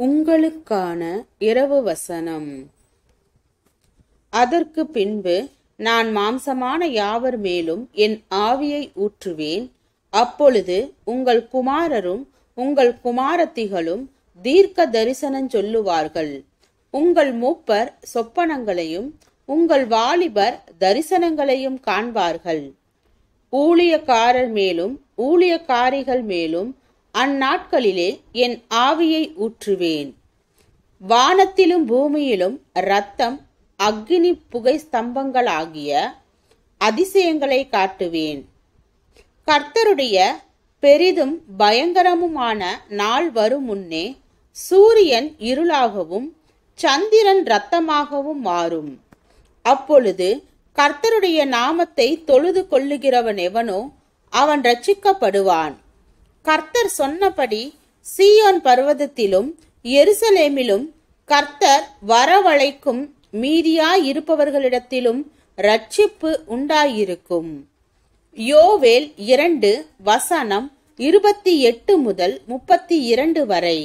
உங்களுக்கான இரவு வசனம். அதற்கு பின்பு நான் மாம்சமான யாவர் மேலும் என் ஆவியை ஊற்றுவேன். அப்பொழுது உங்கள் குமாரரும் உங்கள் குமாரத்திகளும் தீர்க்க தரிசனம் சொல்லுவார்கள். உங்கள் மூப்பர் சொப்பனங்களையும் உங்கள் வாலிபர் தரிசனங்களையும் காண்பார்கள். ஊழியக்காரர் மேலும் ஊழியக்காரிகள் மேலும் அந்நாட்களிலே என் ஆவியை ஊற்றுவேன். வானத்திலும் பூமியிலும் இரத்தம் அக்கினி புகை ஸ்தம்பங்களாகிய அதிசயங்களை காட்டுவேன். கர்த்தருடைய பெரிதும் பயங்கரமுமான நாள் வரும் முன்னே சூரியன் இருளாகவும் சந்திரன் இரத்தமாகவும் மாறும். அப்பொழுது கர்த்தருடைய நாமத்தை தொழுது கொள்ளுகிறவன் எவனோ அவன் ரட்சிக்கப்படுவான். கர்த்தர் சொன்னபடி சீயோன் பர்வதத்திலும் எருசலேமிலும் கர்த்தர் வரவழைக்கும் மீதியாயிருப்பவர்களிடத்திலும் ரட்சிப்பு உண்டாயிருக்கும். யோவேல் 2 வசனம் 28 முதல் 32 வரை.